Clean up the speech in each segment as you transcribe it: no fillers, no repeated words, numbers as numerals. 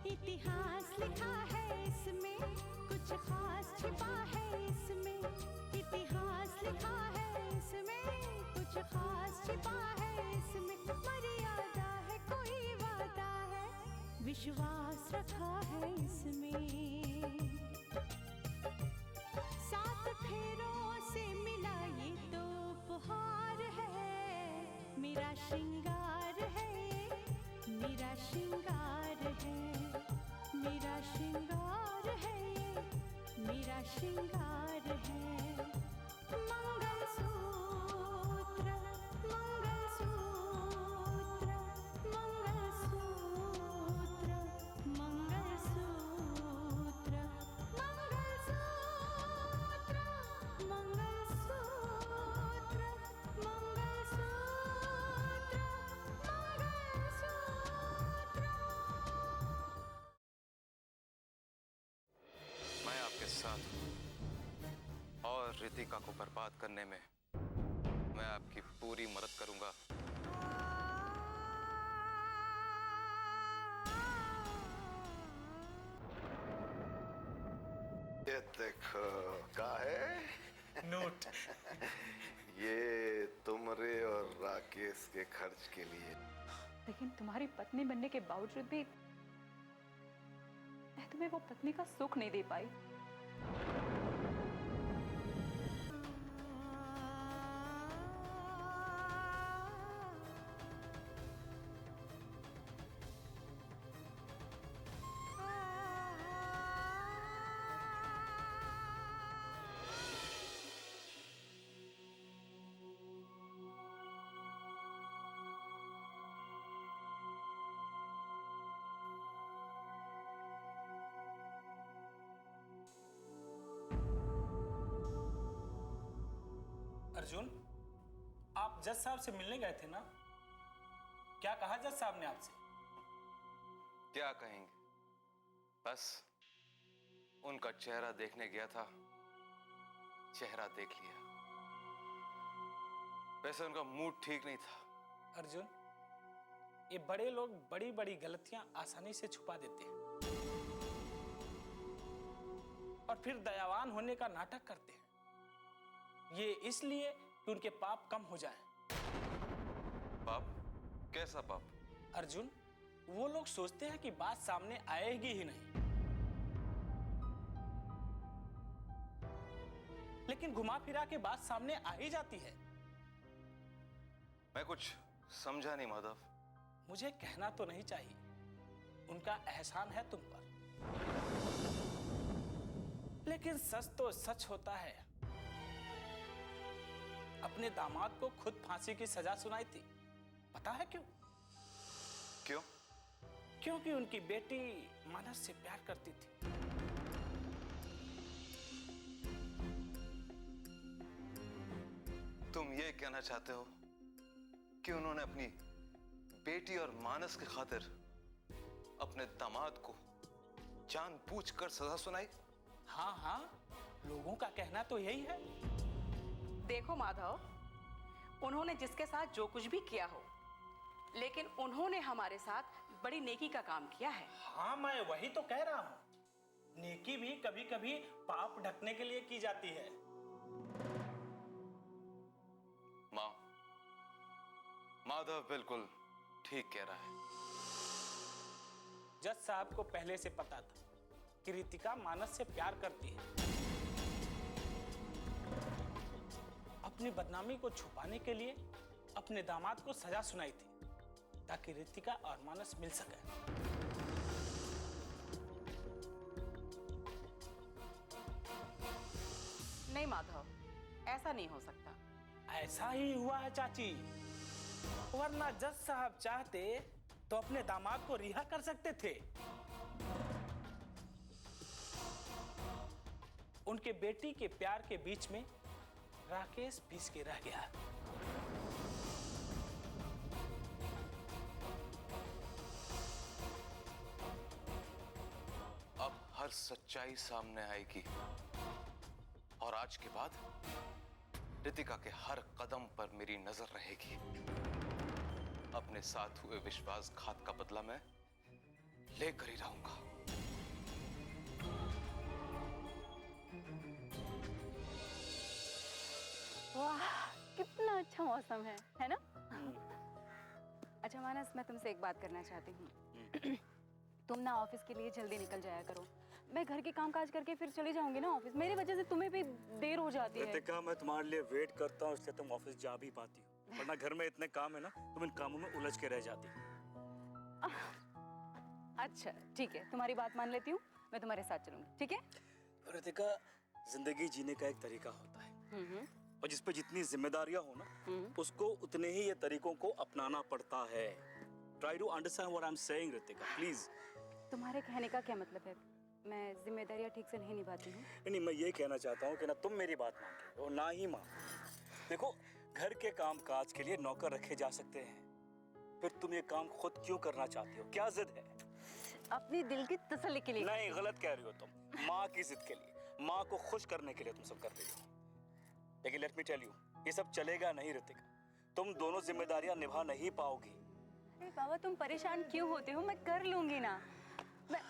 इतिहास लिखा है इसमें, कुछ खास छिपा है इसमें। इतिहास लिखा है इसमें, कुछ खास छिपा है इसमें। मर्यादा है, कोई वादा है, विश्वास रखा है इसमें। सात फेरों से मिला ये तो उपहार है, मेरा श्रृंगार है, मेरा श्रृंगार है, मेरा श्रृंगार है, मेरा श्रृंगार है। मंगलसूत्र, मंगलसूत्र, मंगलसूत्र, मंगलसूत्र, मंगलसूत्र, मंगलसूत्र, मैं आपके साथ हूं और रितिका को बर्बाद करने में मैं आपकी पूरी मदद करूंगा। ये देखो क्या है? नोट। ये तुम्हारे और राकेश के खर्च के लिए। लेकिन तुम्हारी पत्नी बनने के बावजूद भी मैं तुम्हें वो पत्नी का सुख नहीं दे पाई। अर्जुन, आप जज साहब से मिलने गए थे ना? क्या कहा जज साहब ने आपसे? क्या कहेंगे, बस उनका चेहरा देखने गया था, चेहरा देख लिया। वैसे उनका मूड ठीक नहीं था। अर्जुन, ये बड़े लोग बड़ी बड़ी गलतियां आसानी से छुपा देते हैं और फिर दयावान होने का नाटक करते हैं। ये इसलिए कि उनके पाप कम हो जाएं। पाप? कैसा पाप? अर्जुन, वो लोग सोचते हैं कि बात सामने आएगी ही नहीं, लेकिन घुमा फिरा के बात सामने आ ही जाती है। मैं कुछ समझा नहीं माधव। मुझे कहना तो नहीं चाहिए, उनका एहसान है तुम पर, लेकिन सच तो सच होता है। अपने दामाद को खुद फांसी की सजा सुनाई थी। पता है क्यों? क्यों? क्योंकि उनकी बेटी मानस से प्यार करती थी। तुम ये कहना चाहते हो कि उन्होंने अपनी बेटी और मानस की खातिर अपने दामाद को जानबूझकर सजा सुनाई? हाँ हाँ, लोगों का कहना तो यही है। देखो माधव, उन्होंने जिसके साथ जो कुछ भी किया हो, लेकिन उन्होंने हमारे साथ बड़ी नेकी का काम किया है। हाँ, मैं वही तो कह रहा हूं, नेकी भी कभी कभी पाप ढकने के लिए की जाती है। मां, माधव बिल्कुल ठीक कह रहा है। जज साहब को पहले से पता था कि रितिका मानस से प्यार करती है। अपनी बदनामी को छुपाने के लिए अपने दामाद को सजा सुनाई थी ताकि रितिका और मानस मिल सके। नहीं माधव, ऐसा नहीं हो सकता। ऐसा ही हुआ है चाची, वरना जज साहब चाहते तो अपने दामाद को रिहा कर सकते थे। उनके बेटी के प्यार के बीच में राकेश पीस के रह गया। अब हर सच्चाई सामने आएगी और आज के बाद रितिका के हर कदम पर मेरी नजर रहेगी। अपने साथ हुए विश्वासघात का बदला मैं लेकर ही रहूंगा। वाह, कितना अच्छा मौसम है ना? अच्छा मानस, मैं तुमसे एक बात करना चाहती हूँ। तुम ना ऑफिस के लिए जल्दी निकल जाया करो। मैं घर के काम काज करके फिर चली जाऊंगी ना ऑफिस। मेरी वजह से तुम्हें भी देर हो जाती है। रितिका, मैं तुम्हारे लिए वेट करता हूँ, इसलिए तुम ऑफिस जा भी पाती हो, वरना घर में इतने काम है ना, तुम इन कामों में उलझ के रह जाती। अच्छा ठीक है, तुम्हारी बात मान लेती हूँ, मैं तुम्हारे साथ चलूंगी, ठीक है? रितिका, जिंदगी जीने का एक तरीका होता है और जिस पे जितनी जिम्मेदारियां हो ना, उसको उतने ही ये तरीकों को अपनाना पड़ता है। Try to understand what I am saying Ritika, please. तुम्हारे कहने का क्या मतलब है? मैं जिम्मेदारियां ठीक से नहीं निभाती हूँ? नहीं, मैं ये कहना चाहता हूँ कि ना तुम मेरी बात मान रहे हो ना ही मान। देखो, घर के काम काज के लिए नौकर रखे जा सकते हैं, फिर तुम ये काम खुद क्यों करना चाहती हो? क्या जिद है? अपनी दिल की तसल्ली के लिए। नहीं, गलत कह रही हो तुम। माँ की जिद के लिए, माँ को खुश करने के लिए तुम सब कर रही हो। लेकिन लेट मी टेल यू, ये सब चलेगा नहीं रितिका। तुम दोनों जिम्मेदारियां निभा नहीं पाओगी। अरे बाबा, तुम परेशान क्यों होते हो? मैं कर लूंगी ना। मैं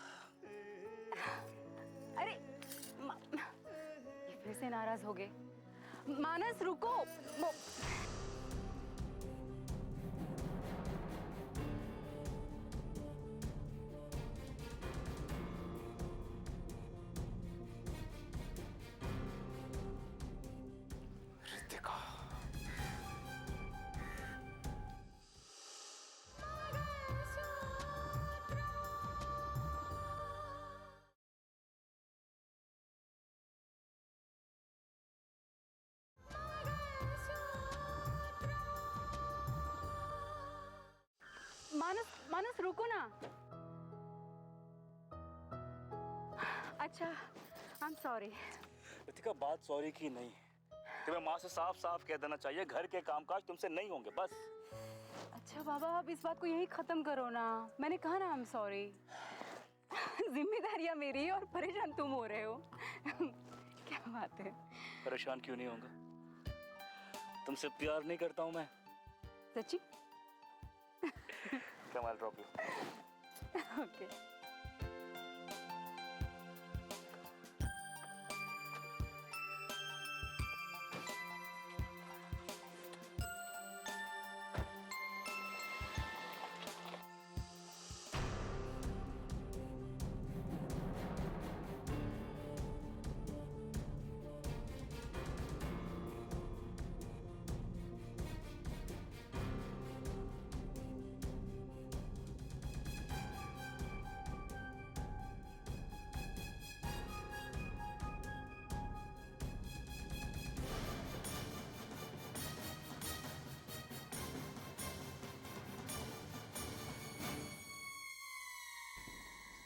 अरे ये फिर से नाराज हो गए। मानस रुको। रितिका, मानस मानस रुको ना। अच्छा, आई एम सॉरी। रितिका, बात सॉरी की नहीं है, तुम्हें माँ से साफ साफ कह देना चाहिए घर के कामकाज तुमसे नहीं होंगे, बस। अच्छा बाबा, अब इस बात को यही खत्म करो ना। मैंने कहा ना आई एम सॉरी। जिम्मेदारियां मेरी है और परेशान तुम हो रहे हो। क्या बात है? परेशान क्यों नहीं होगा? तुमसे प्यार नहीं करता हूँ मैं? सच्ची? Come, I'll drop you. Okay.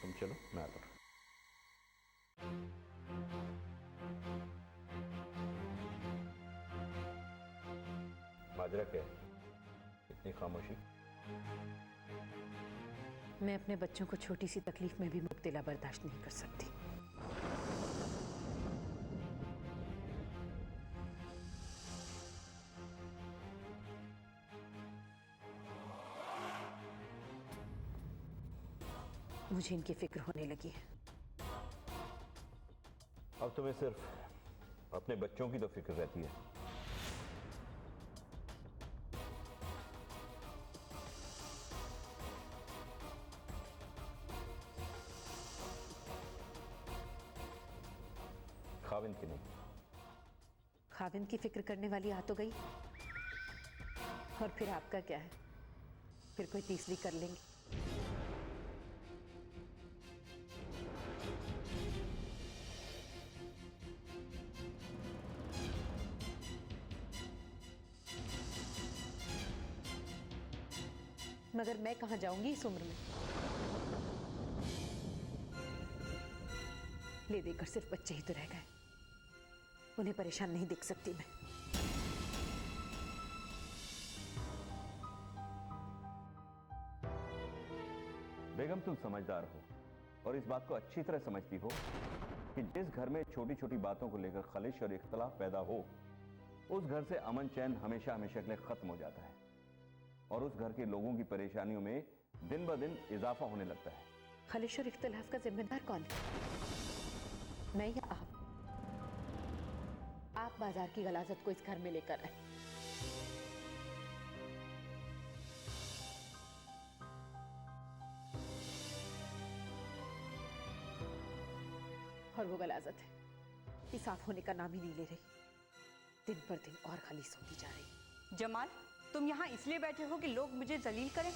तुम चलो, मैं आता हूँ। माजरा क्या है? इतनी खामोशी? मैं अपने बच्चों को छोटी सी तकलीफ में भी मुब्तला बर्दाश्त नहीं कर सकती। मुझे इनकी फिक्र होने लगी है। अब तुम्हें सिर्फ अपने बच्चों की तो फिक्र रहती है। खाविंद की नहीं। खाविंद की फिक्र करने वाली आ तो गई, और फिर आपका क्या है? फिर कोई तीसरी कर लेंगे। मगर मैं कहां जाऊंगी इस उम्र में? ले देकर सिर्फ बच्चे ही तो रह गए, उन्हें परेशान नहीं देख सकती मैं। बेगम, तुम समझदार हो और इस बात को अच्छी तरह समझती हो कि जिस घर में छोटी छोटी बातों को लेकर खलिश और इख्तलाफ पैदा हो, उस घर से अमन चैन हमेशा हमेशा के लिए खत्म हो जाता है और उस घर के लोगों की परेशानियों में दिन ब दिन इजाफा होने लगता है। खलिश और इख्तिलाफ का जिम्मेदार कौन है? मैं या आप? आप बाजार की गलाजत को इस घर में लेकर आए। और वो गलाजत है कि साफ होने का नाम ही नहीं ले रही, दिन पर दिन और खलीस होती जा रही। जमाल, तुम यहाँ इसलिए बैठे हो कि लोग मुझे जलील करें,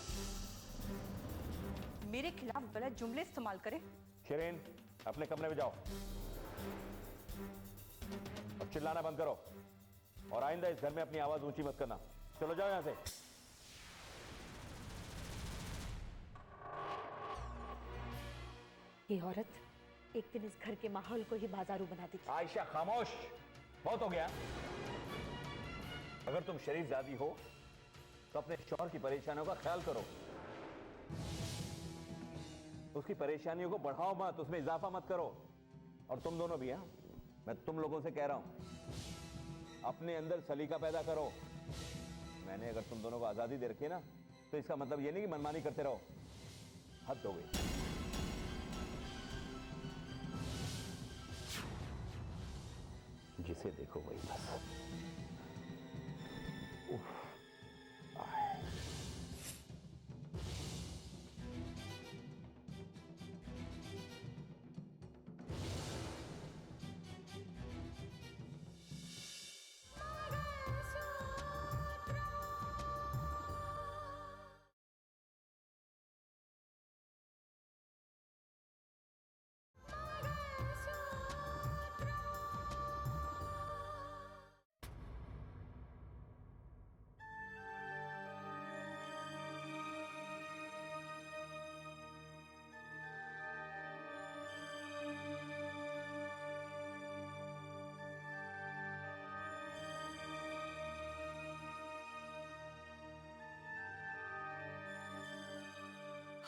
मेरे खिलाफ गलत जुमले इस्तेमाल करें? शिरीन, अपने कमरे में जाओ। अब चिल्लाना बंद करो और आइंदा इस घर में अपनी आवाज ऊंची मत करना। चलो जाओ यहां से। ये औरत एक दिन इस घर के माहौल को ही बाजारू बना देगी। आयशा, खामोश, बहुत हो गया। अगर तुम शरीफ जादी हो तो अपने शौहर की परेशानियों का ख्याल करो। उसकी परेशानियों को बढ़ाओ मत, उसमें इजाफा मत करो। और तुम दोनों भी, हाँ, मैं तुम लोगों से कह रहा हूं, अपने अंदर सलीका पैदा करो। मैंने अगर तुम दोनों को आजादी दे रखी है ना, तो इसका मतलब ये नहीं कि मनमानी करते रहो। हद हो गई। जिसे देखो वही बस। उफ, आए।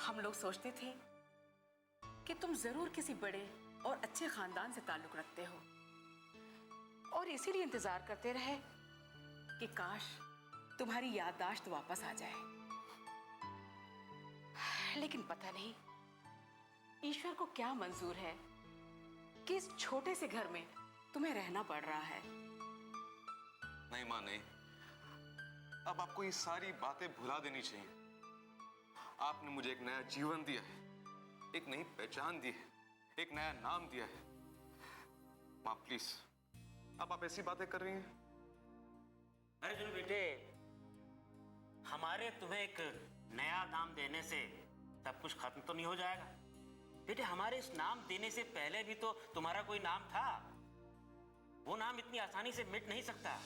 हम लोग सोचते थे कि तुम जरूर किसी बड़े और अच्छे खानदान से ताल्लुक रखते हो और इसीलिए इंतजार करते रहे कि काश तुम्हारी याददाश्त वापस आ जाए। लेकिन पता नहीं ईश्वर को क्या मंजूर है कि इस छोटे से घर में तुम्हें रहना पड़ रहा है। नहीं मां, नहीं। अब आपको ये सारी बातें भुला देनी चाहिए। आपने मुझे एक नया जीवन दिया है, एक नई पहचान दी है, एक नया नाम दिया है। मां प्लीज, अब आप ऐसी बातें कर रही हैं। अरे सुनो बेटे, हमारे तुम्हें एक नया नाम देने से सब कुछ खत्म तो नहीं हो जाएगा। बेटे, हमारे इस नाम देने से पहले भी तो तुम्हारा कोई नाम था। वो नाम इतनी आसानी से मिट नहीं सकता।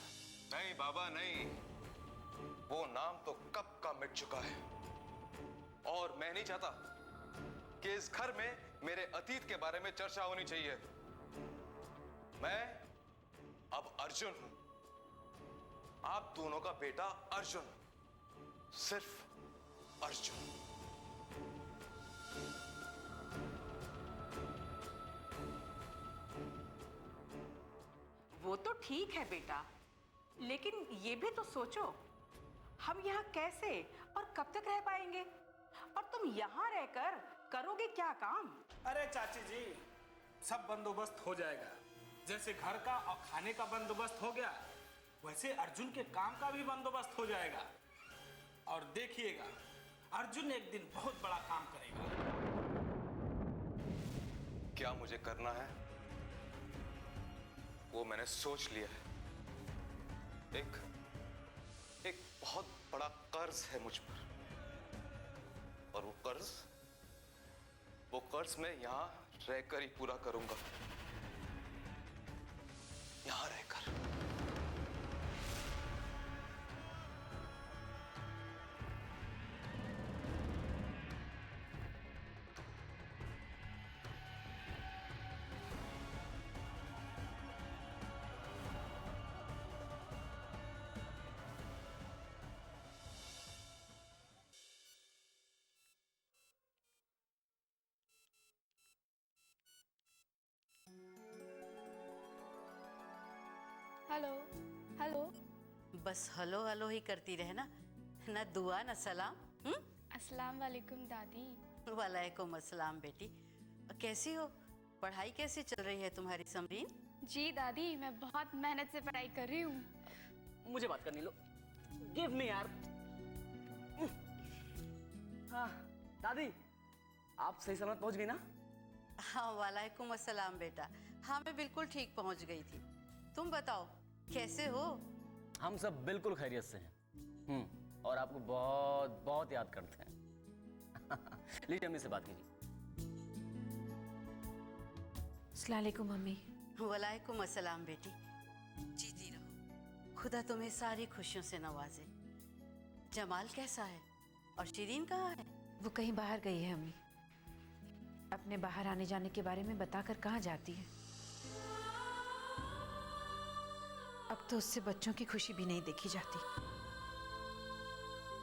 नहीं बाबा, नहीं। वो नाम तो कब का मिट चुका है। और मैं नहीं चाहता कि इस घर में मेरे अतीत के बारे में चर्चा होनी चाहिए। मैं अब अर्जुन हूं, आप दोनों का बेटा अर्जुन, सिर्फ अर्जुन। वो तो ठीक है बेटा, लेकिन ये भी तो सोचो हम यहाँ कैसे और कब तक रह पाएंगे, और तुम यहाँ रहकर करोगे क्या काम? अरे चाची जी, सब बंदोबस्त हो जाएगा। जैसे घर का और खाने का बंदोबस्त हो गया, वैसे अर्जुन के काम का भी बंदोबस्त हो जाएगा। और देखिएगा, अर्जुन एक दिन बहुत बड़ा काम करेगा। क्या मुझे करना है वो मैंने सोच लिया है। एक बहुत बड़ा कर्ज है मुझ पर, और वो कर्ज मैं यहां रहकर ही पूरा करूंगा। यहां रहकर। Hello hello. बस हलो हलो ही करती रहे ना, न दुआ न सलाम। अस्सलाम अस्सलाम वालेकुम दादी। वालेकुम अस्सलाम बेटी। कैसी हो? पढ़ाई कैसी चल रही है तुम्हारी समरीन? जी दादी, मैं बहुत मेहनत से पढ़ाई कर रही हूँ। मुझे बात करनी लो। गिव मी यार। हाँ दादी, आप सही सलामत पहुंच गई ना? हाँ वालेकुम अस्सलाम बेटा। हाँ मैं बिल्कुल ठीक पहुंच गई थी। तुम बताओ कैसे हो? हम सब बिल्कुल खैरियत से हैं। और आपको बहुत बहुत याद करते हैं। लीजिए अम्मी से बात कीजिए। अस्सलाम वालेकुम मम्मी। वालेकुम अस्सलाम बेटी। जीती रहो, खुदा तुम्हें सारी खुशियों से नवाजे। जमाल कैसा है और शिरीन कहाँ है? वो कहीं बाहर गई है अम्मी। अपने बाहर आने जाने के बारे में बताकर कहाँ जाती है। अब तो उससे बच्चों की खुशी भी नहीं देखी जाती।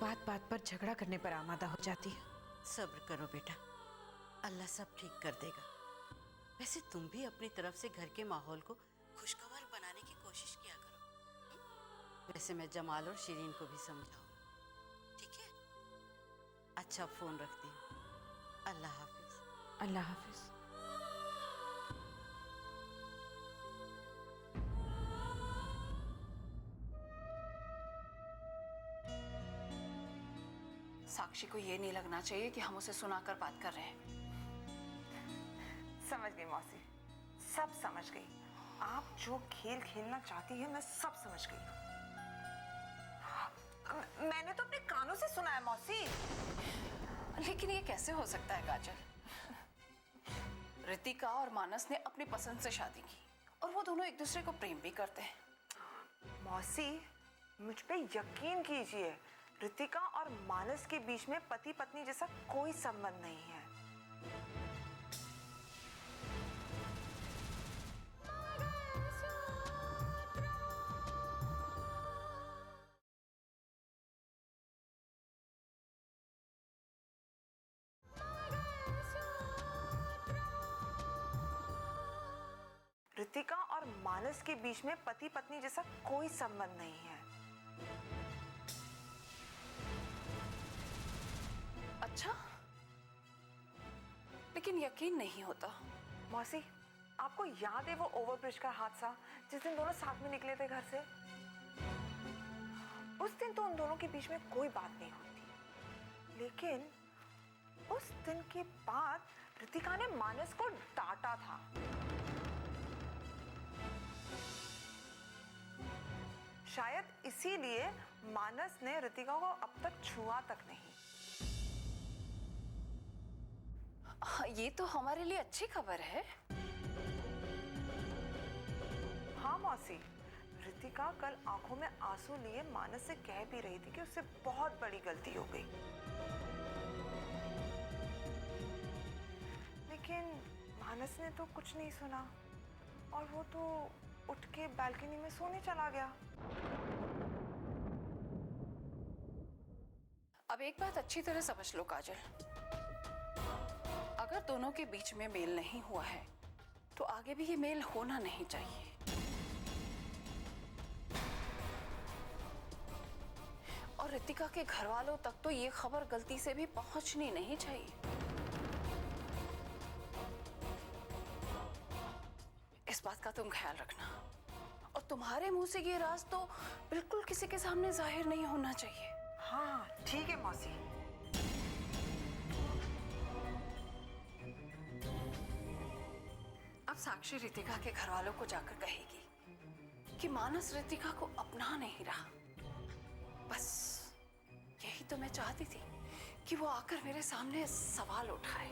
बात बात पर झगड़ा करने पर आमादा हो जाती है। सब्र करो बेटा, अल्लाह सब ठीक कर देगा। वैसे तुम भी अपनी तरफ से घर के माहौल को खुशगवार बनाने की कोशिश किया करो। वैसे मैं जमाल और शिरीन को भी समझाऊं, ठीक है? अच्छा फोन रखती हूँ। अल्लाह हाफिज। अल्लाह हाफिज। साक्षी को ये नहीं लगना चाहिए कि हम उसे सुनाकर बात कर रहे हैं। समझ गई मौसी, सब समझ गई। आप जो खेल खेलना चाहती है मैं सब समझ गई। मैंने तो अपने कानों से सुना है मौसी। लेकिन ये कैसे हो सकता है काजल? रितिका और मानस ने अपनी पसंद से शादी की और वो दोनों एक दूसरे को प्रेम भी करते हैं। मौसी मुझ पे यकीन कीजिए, रितिका और मानस के बीच में पति पत्नी जैसा कोई संबंध नहीं है। रितिका और मानस के बीच में पति पत्नी जैसा कोई संबंध नहीं है। अच्छा, लेकिन यकीन नहीं होता। मौसी आपको याद है वो ओवरब्रिज का हादसा जिस दिन दोनों साथ में निकले थे घर से? उस दिन तो उन दोनों के बीच में कोई बात नहीं हुई थी, लेकिन उस दिन के बाद रितिका ने मानस को डांटा था। शायद इसीलिए मानस ने रितिका को अब तक छुआ तक नहीं। ये तो हमारे लिए अच्छी खबर है। हाँ मौसी, रितिका कल आंखों में आंसू लिए मानस से कह भी रही थी कि उससे बहुत बड़ी गलती हो गई, लेकिन मानस ने तो कुछ नहीं सुना और वो तो उठ के बालकनी में सोने चला गया। अब एक बात अच्छी तरह समझ लो काजल, अगर दोनों के बीच में मेल नहीं हुआ है तो आगे भी ये मेल होना नहीं चाहिए। और रितिका के घर वालों तक तो ये खबर गलती से भी पहुंचनी नहीं चाहिए। इस बात का तुम ख्याल रखना और तुम्हारे मुंह से ये राज तो बिल्कुल किसी के सामने जाहिर नहीं होना चाहिए। हाँ ठीक है मौसी। अब साक्षी रितिका के घर वालों को जाकर कहेगी कि मानस रितिका को अपना नहीं रहा। बस यही तो मैं चाहती थी कि वो आकर मेरे सामने सवाल उठाए।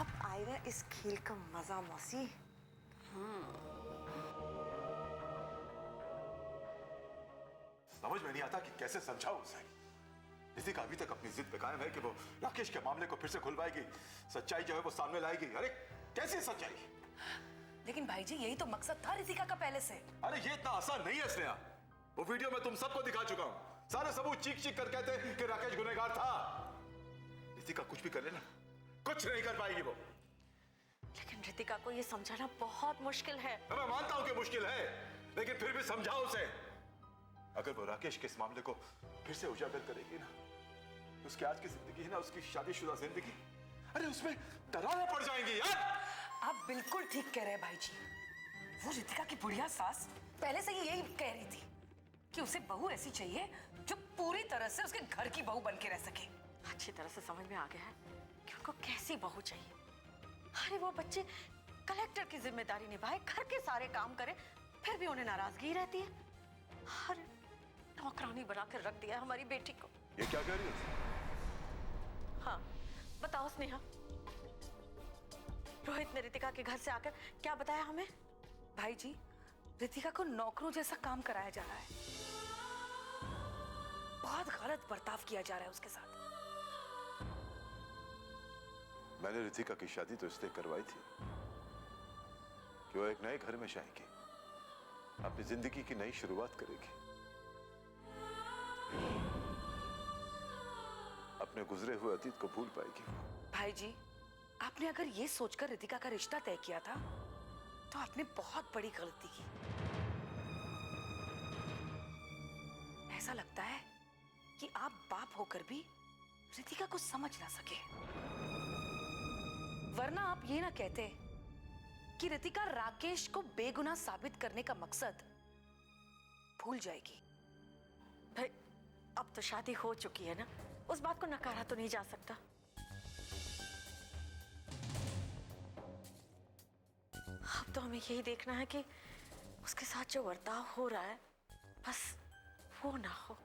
अब आएगा इस खेल का मजा मौसी। समझ में नहीं आता कि कैसे समझाऊं उसे। रितिका अभी तक अपनी जिद पे कायम है कि वो राकेश के मामले को फिर से खुलवाएगी, सच्चाई जो है वो सामने लाएगी। अरे कैसी सच्चाई? लेकिन भाई जी यही तो मकसद था रितिका का पहले से। अरे ये इतना आसान नहीं है स्नेहा। वो वीडियो में तुम सबको दिखा चुका हूं। सारे सबूत चीख चीख कर कहते कि राकेश गुनहगार था। रितिका कुछ भी कर लेना, कुछ नहीं कर पाएगी वो। लेकिन रितिका को ये समझाना बहुत मुश्किल है। मैं मानता हूं कि मुश्किल है, लेकिन फिर भी समझाओ उसे। अगर वो राकेश के इस मामले को फिर से उजागर करेगी ना, उसकी आज की जिंदगी है ना, उसकी शादीशुदा जिंदगी, अरे उसमें दरारें पड़ जाएंगी यार। आप बिल्कुल ठीक कह रहे हैं भाई जी। वो रितिका की बुढ़िया सास पहले से ही यही कह रही थी कि उसे बहू ऐसी चाहिए जो पूरी तरह से उसके घर की बहू बन के रह सके। अच्छी तरह से समझ में आ गया है कि उनको कैसी बहू चाहिए। अरे वो बच्चे कलेक्टर की जिम्मेदारी निभाए, घर के सारे काम करे, फिर भी उन्हें नाराजगी ही रहती है। अरे नौकरानी बना कर रख दिया हमारी बेटी को। ये क्या कह रही हो? हाँ बताओ स्नेहा, रोहित ने रितिका के घर से आकर क्या बताया हमें? भाई जी, रितिका को नौकरों जैसा काम कराया जा रहा है, बहुत गलत बर्ताव किया जा रहा है उसके साथ। मैंने रितिका की शादी तो इसलिए करवाई थी कि वो एक नए घर में जाएगी, अपनी जिंदगी की नई शुरुआत करेगी, अपने गुजरे हुए अतीत को भूल पाएगी। भाई जी, आपने अगर ये सोचकर रितिका का रिश्ता तय किया था तो आपने बहुत बड़ी गलती की। ऐसा लगता है कि आप बाप होकर भी रितिका को समझ ना सके, वरना आप ये ना कहते कि रितिका राकेश को बेगुनाह साबित करने का मकसद भूल जाएगी। भाई अब तो शादी हो चुकी है ना, उस बात को नकारा तो नहीं जा सकता। अब तो हमें यही देखना है कि उसके साथ जो बर्ताव हो रहा है बस वो ना हो।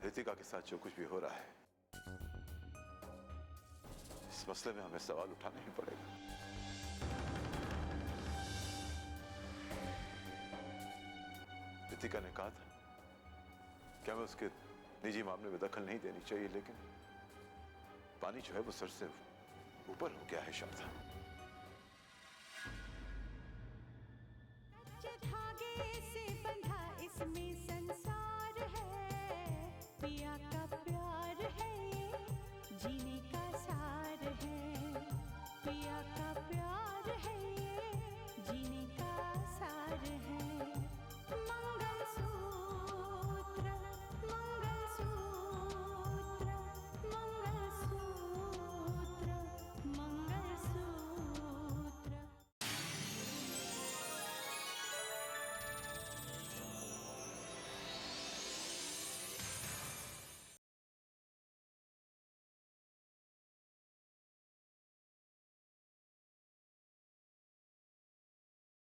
रितिका के साथ जो कुछ भी हो रहा है, इस मसले में हमें सवाल उठाना ही पड़ेगा। रितिका ने कहा था क्या मैं उसके निजी मामले में दखल नहीं देनी चाहिए, लेकिन पानी जो है वो सर से ऊपर हो गया है शारदा। धागे से बंधा इसमें